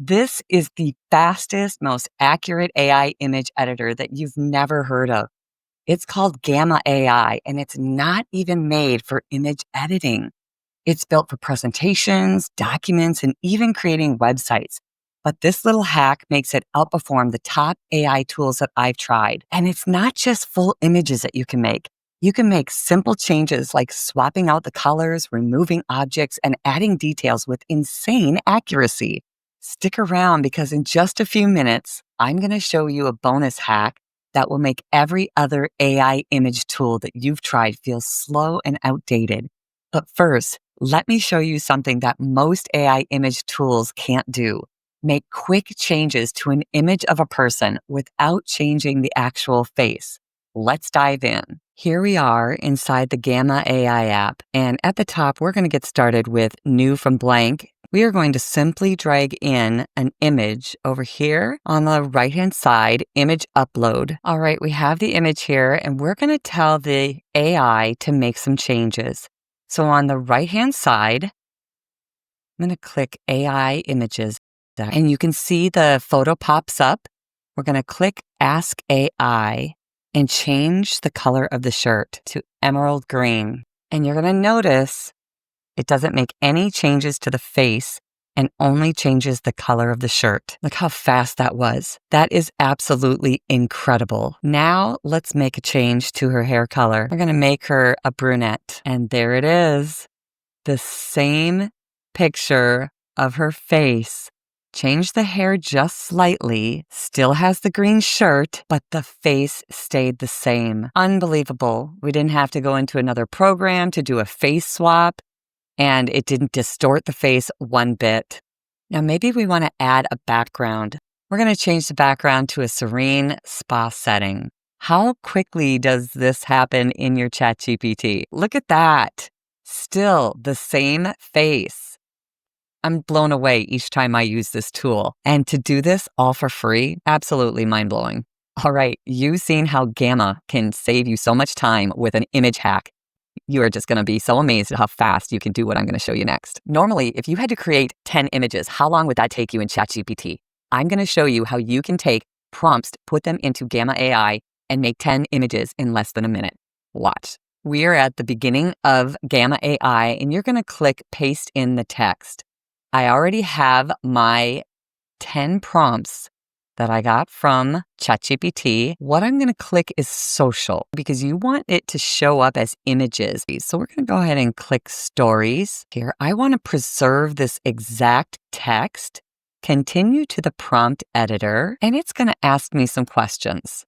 This is the fastest, most accurate AI image editor that you've never heard of. It's called Gamma AI, and it's not even made for image editing. It's built for presentations, documents, and even creating websites. But this little hack makes it outperform the top AI tools that I've tried. And it's not just full images that you can make. You can make simple changes like swapping out the colors, removing objects, and adding details with insane accuracy. Stick around because in just a few minutes, I'm going to show you a bonus hack that will make every other AI image tool that you've tried feel slow and outdated. But first, let me show you something that most AI image tools can't do. Make quick changes to an image of a person without changing the actual face. Let's dive in. Here we are inside the Gamma AI app, and at the top, we're going to get started with New from Blank. We are going to simply drag in an image over here on the right-hand side, Image Upload. All right, we have the image here, and we're going to tell the AI to make some changes. So on the right-hand side, I'm going to click AI Images, and you can see the photo pops up. We're going to click Ask AI and change the color of the shirt to emerald green. And you're going to notice it doesn't make any changes to the face and only changes the color of the shirt. Look how fast that was. That is absolutely incredible. Now let's make a change to her hair color. We're going to make her a brunette. And there it is. The same picture of her face. Change the hair just slightly, still has the green shirt, but the face stayed the same. Unbelievable. We didn't have to go into another program to do a face swap, and it didn't distort the face one bit. Now maybe we want to add a background. We're going to change the background to a serene spa setting. How quickly does this happen in your ChatGPT? Look at that. Still the same face. I'm blown away each time I use this tool. And to do this all for free, absolutely mind-blowing. All right, you've seen how Gamma can save you so much time with an image hack. You are just going to be so amazed at how fast you can do what I'm going to show you next. Normally, if you had to create 10 images, how long would that take you in ChatGPT? I'm going to show you how you can take prompts, put them into Gamma AI, and make 10 images in less than a minute. Watch. We are at the beginning of Gamma AI, and you're going to click Paste in the text. I already have my 10 prompts that I got from ChatGPT. What I'm going to click is social because you want it to show up as images. So we're going to go ahead and click stories. Here, I want to preserve this exact text, continue to the prompt editor, and it's going to ask me some questions.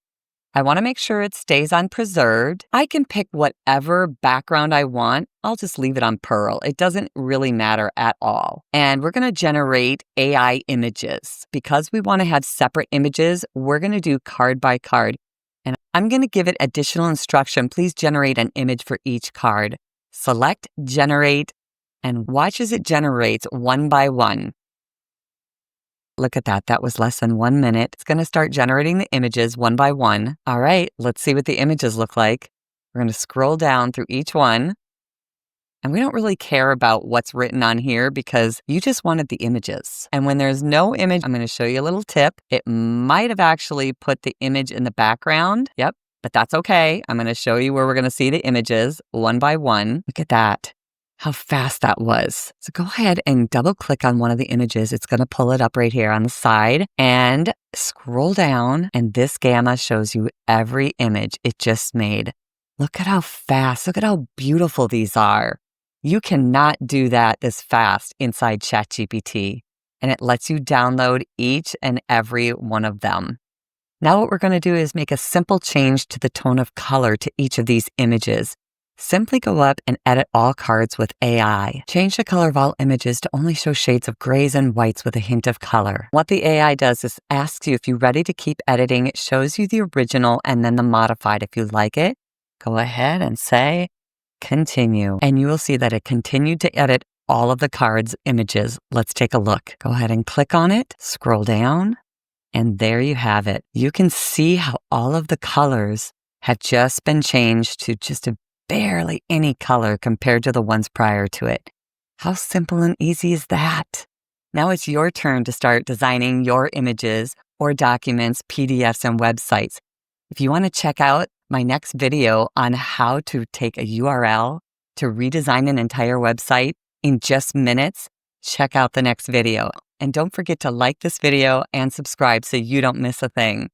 I want to make sure it stays on preserved. I can pick whatever background I want. I'll just leave it on Pearl. It doesn't really matter at all. And we're going to generate AI images. Because we want to have separate images, we're going to do card by card. And I'm going to give it additional instruction. Please generate an image for each card. Select Generate and watch as it generates one by one. Look at that. That was less than 1 minute. It's going to start generating the images one by one. All right, let's see what the images look like. We're going to scroll down through each one. And we don't really care about what's written on here because you just wanted the images. And when there's no image, I'm going to show you a little tip. It might have actually put the image in the background. Yep, but that's okay. I'm going to show you where we're going to see the images one by one. Look at that. How fast that was. So go ahead and double click on one of the images. It's going to pull it up right here on the side and scroll down. And this Gamma shows you every image it just made. Look at how fast, look at how beautiful these are. You cannot do that this fast inside ChatGPT. And it lets you download each and every one of them. Now what we're going to do is make a simple change to the tone of color to each of these images. Simply go up and edit all cards with AI. Change the color of all images to only show shades of grays and whites with a hint of color. What the AI does is asks you if you're ready to keep editing. It shows you the original and then the modified. If you like it, go ahead and say continue. And you will see that it continued to edit all of the cards' images. Let's take a look. Go ahead and click on it, scroll down, and there you have it. You can see how all of the colors have just been changed to just a barely any color compared to the ones prior to it. How simple and easy is that? Now it's your turn to start designing your images or documents, PDFs, and websites. If you want to check out my next video on how to take a URL to redesign an entire website in just minutes, check out the next video. And don't forget to like this video and subscribe so you don't miss a thing.